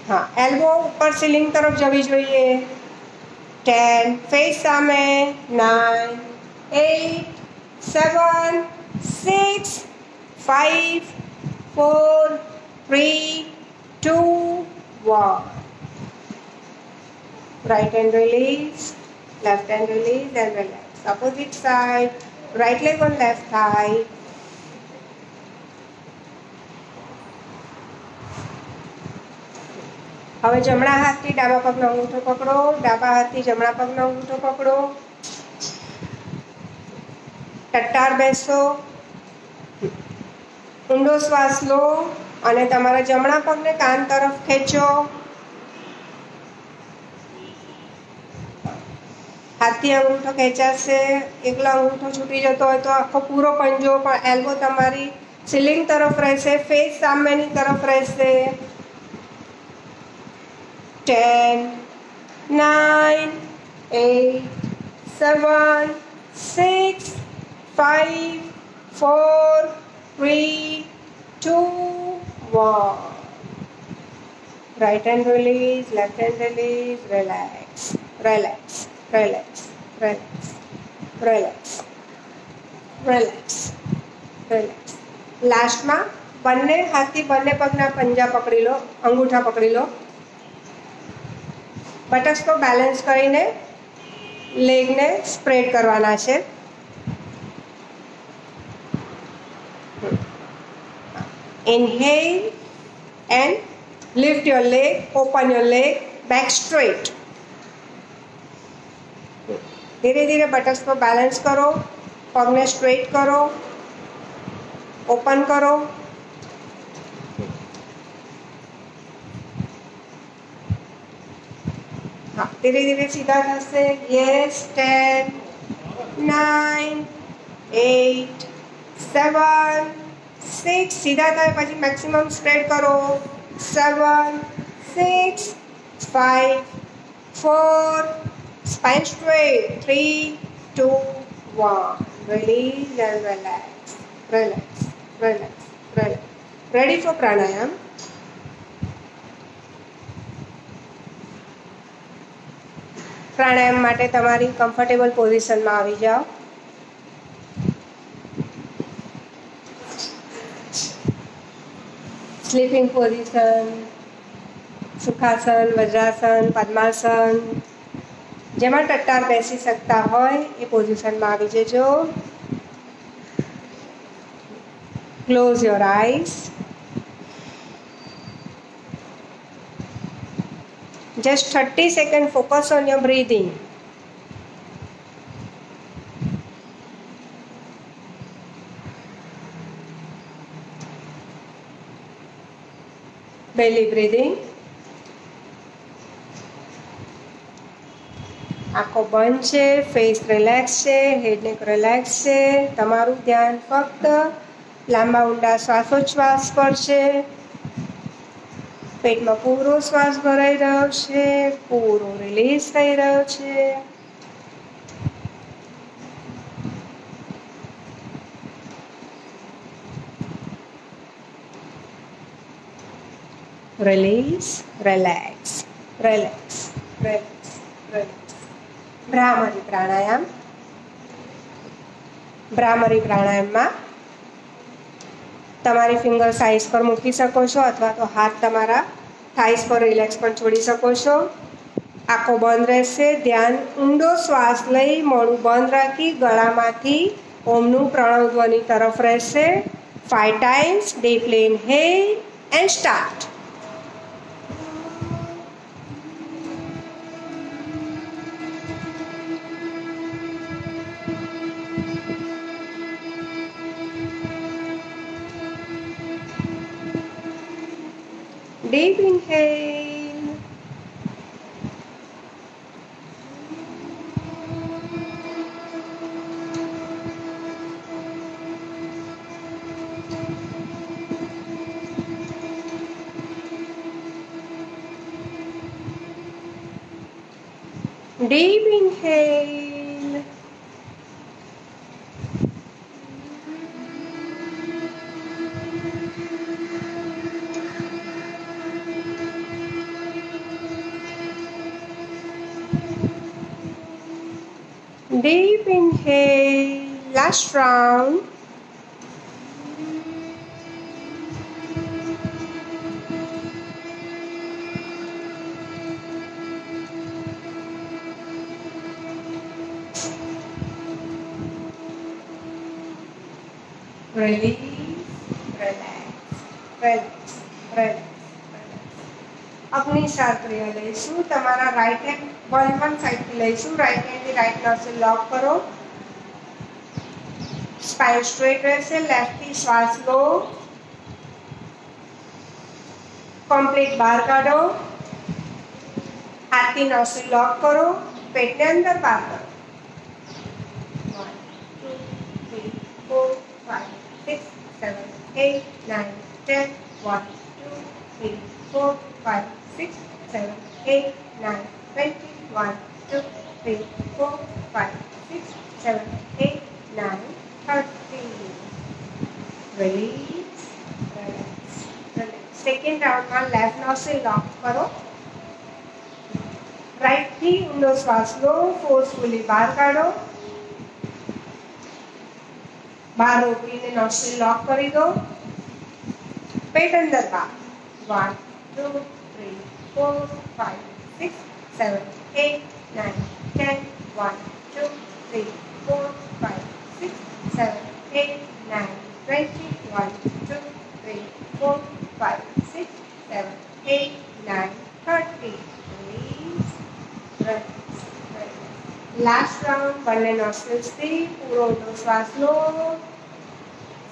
હા, એલ્બો ઉપર સીલિંગ તરફ જવી જોઈએ. 10, ફેસ સામે. 9, 8, 7, 6, 5, 4, 3, 2, 1. Right hand release, left hand release and relax. Opposite side, right leg on left thigh. હવે જમણા હાથથી ડાબા પગનો અંગૂઠો પકડો. ડાબા હાથથી જમણા પગનો અંગૂઠો પકડો. ટટ્ટાર બેસો. ઊંડો શ્વાસ લો અને તમારા જમણા પગને કાન તરફ ખેંચો. હાથથી અંગૂઠો ખેંચાશે. એકલો અંગૂઠો છૂટી જતો હોય તો આખો પૂરો પંજો, પણ એલ્બો તમારી સીલિંગ તરફ રહેશે. ફેસ સામેની તરફ રહેશે. 10, 9, 8, 7, 6, 5, 4, 3, 2, 1. Right hand release, left hand release, relax, relax, relax, relax, relax, relax, relax. લાસ્ટમાં બંને હાથથી બંને પગના પંજા પકડી લો, અંગૂઠા પકડી લો. બટક્સ પર બેલેન્સ કરીને લેગને સ્પ્રેડ કરવાના છે. Inhale and lift your leg, open your leg, back straight. ધીરે ધીરે બટક્સ પર બેલેન્સ કરો. પગને સ્ટ્રેટ કરો. ઓપન કરો. હા, ધીરે ધીરે સીધા થશે. યસ. 10, 9, 8, 7, 6. સીધા થાય પછી મેક્સિમમ સ્પ્રેડ કરો. 7, 6, 5, 4. Spine straight. 3, 2, 1. Release and relax. Relax. Relax. Relax. Ready for pranayam? Pranayam માટે તમારી કમ્ફર્ટેબલ પોઝિશનમાં આવી જાઓ. સ્લીપિંગ પોઝિશન, સુખાસન, વજ્રાસન, પદ્માસન, જેમાં ટટ્ટાર બેસી શકતા હોય એ પોઝિશનમાં આવી જજો. Close your eyes. Just 30 seconds focus on your breathing. Belly breathing. આંખો બંધ છે, ફેસ રિલેક્સ છે, હેડ નેક રિલેક્સ છે. તમારું ધ્યાન ફક્ત લાંબા ઊંડા શ્વાસોચ્છ્વાસ પર છે. પેટમાં પૂરો શ્વાસ ભરાઈ રહ્યો છે, પૂરો રિલીઝ થઈ રહ્યો છે. Release, relax, relax, relax, relax. Bhramari pranayama. Bhramari પ્રાણાયામમાં તમારી ફિંગર સાઈઝ પર મૂકી શકો છો અથવા તો હાથ તમારા થાઈસ પર રિલેક્સ પણ છોડી શકો છો. આંખો બંધ રહેશે. ધ્યાન ઊંડો શ્વાસ લઈ મોઢું બંધ રાખી ગળામાંથી ઓમનું પ્રણવ ધ્વનિ તરફ રહેશે. 5 times deeply inhale and start. Deep inhale. Deep inhale. Deep inhale. Last round. Release, relax, relax, relax, relax. अपनी साथ લઈશું. તમારા રાઈટ હેન્ડ વન સાઈડથી લઈશું. રાઈટ હેન્ડથી રાઈટ નોઝલ લોક કરો. સ્પાઇન સ્ટ્રેટ રહેશે. લેફ્ટથી શ્વાસ લો. કમ્પ્લીટ બહાર કાઢો. હાથથી નોઝલ લોક કરો. પેટને અંદર બહાર કરો. 1 2 3 4 5 6 7 8 9 10 1 2 3 4 5 6 7 8 9 20 1 2 3 4 5 6 7 8 9 30. Release, relax, relax. Second round માં લેફ્ટ નોઝલ લોક કરો. રાઈટ થી ઊંડો શ્વાસ લો. ફોર્સફુલી બહાર કાઢો. બહાર રોકીને નોઝલ લોક કરી દો. પેટ અંદર બહાર. 1 2 3 4 5 6 7 8 9 10 1 2 3 4 5 6 7 8 9 20 1 2 3 4 5 6 7 8 9 30. Release, relax, relax. Last round. બંને નોસ્ટ્રિલ્સથી પૂરો ઊંડો શ્વાસ લો.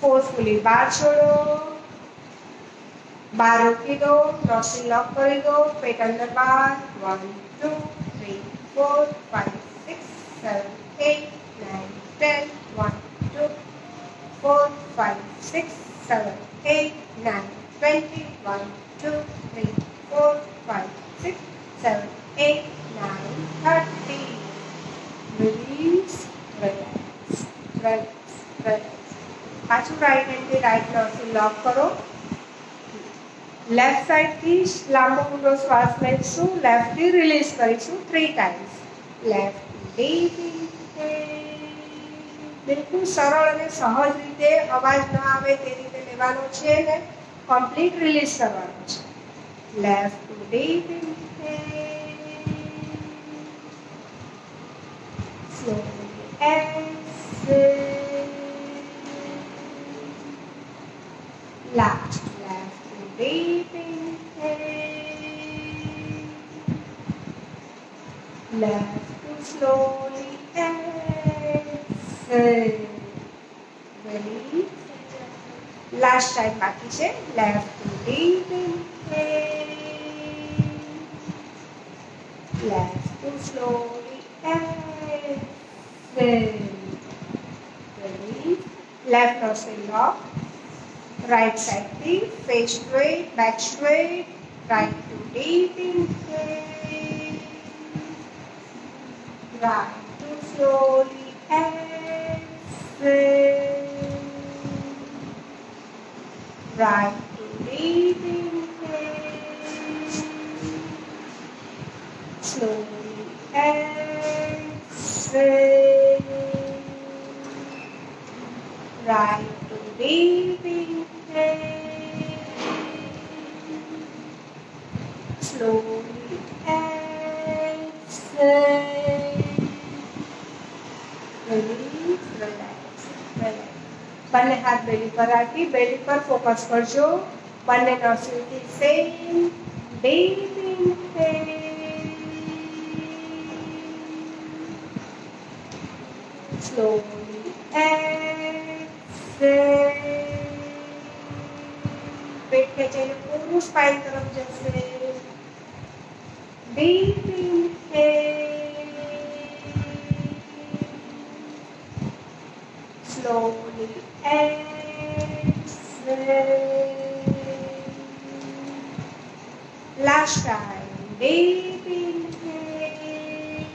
ફોર્સફુલી બહાર છોડો. બહાર રોકી દો. નોસ્ટ્રિલ લોક કરી દો. પેટ અંદર બહાર. 1 2 3 4 5 6 7 8 9 10 1 2 4 5 6 7 8 9 20 1 2 3 4 5 6 7 8 9 30. Release, relax, relax, relax. પાછું રાઈટ હેન્ડથી રાઈટ નોઝલ લોક કરો. લેફ્ટ સાઈડથી લાંબો ઊંડો શ્વાસ લઈશું. લેફ્ટથી રિલીઝ કરીશું 3 times. Left deep inhale. બિલકુલ સરળ અને સહજ રીતે અવાજ ન આવે તે રીતે લેવાનો છે ને કમ્પ્લીટ રિલીઝ કરવાનો છે. Left deep inhale. Slowly exhale. Last, left deep inhale. Left to slowly exhale. Release. Last time બાકી છે. Left to deep inhale. Left to slowly exhale. Release. Left nostril lock. Right side deep. Face straight. Back straight. Right to deep inhale. Right to slowly exhale. Right to deep inhale. Slowly exhale. Right to deep inhale. Slowly exhale. Release, relax, relax. બંને હાથ બેલી પર રાખી બેલી પર focus કરજો. બંને નોસ્ટ્રિલથી same deep inhale. Slowly exhale. પેટ ખેંચાઈને પૂરું સ્પાઇન તરફ જશે. Deep inhale. Slowly exhale. Last time. Deep inhale.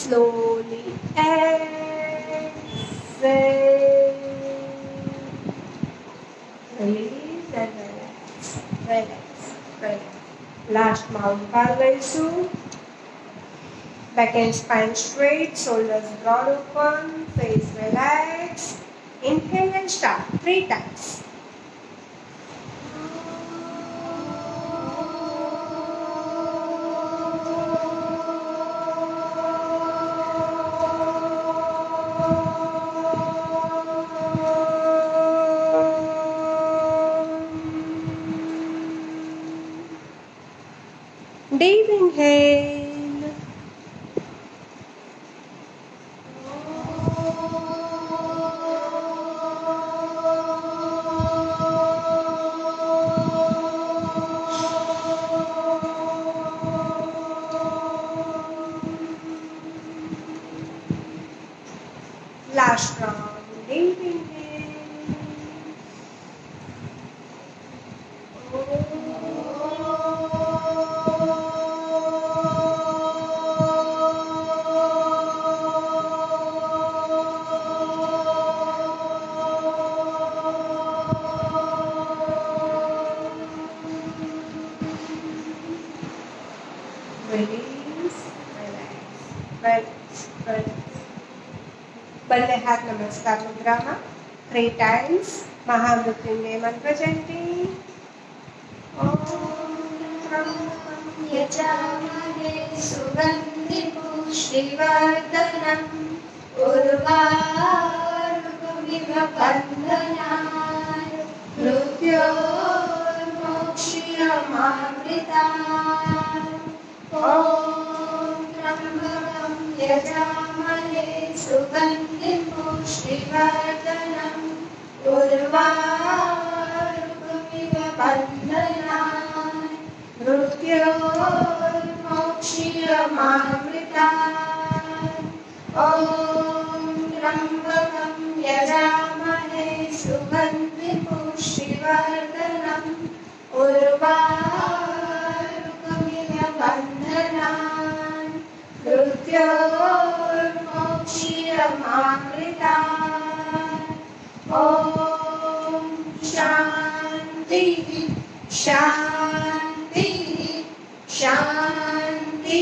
Slowly exhale. Release and relax. Relax. Relax. Last mount Parvaisu. Back and spine straight, shoulders broad open, face relaxed. Inhale and start 3 times. Deep inhale. Last round. Deep inhale. Release, relax, relax, relax. બંને હાથ નમસ્કાર મુદ્રામાં 3 times. મહામૃત્યુંજય મંત્ર chanting. यजामहे सुगन्धिपुष्टिवर्धनम् उर्वारुकमिव बन्धनाय मृत्योर्मोक्षीयमामृताय ॐ त्र्यम्बकं यजामहे सुगन्धिपुष्टिवर्धनम् उर्वारुकमिव बन्धनाय मृत्योर्मोक्षीयमामृताय ॐ त्र्यम्बकं यजामहे सुगन्धिपुष्टिवर्धनम् उर्वारुकमिव बन्धनाय मृत्योर्मोक्षीयमामृताय ॐ शान्ति शान्ति शान्ति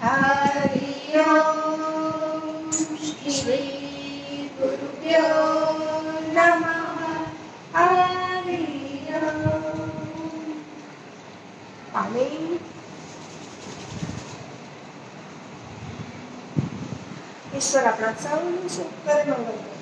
हरि ओम श्री गुरुभ्यो नमः हरि ओम. Amen. ઈશ્વર આપણા સૌનું સુખ કરે મંગલ કરે.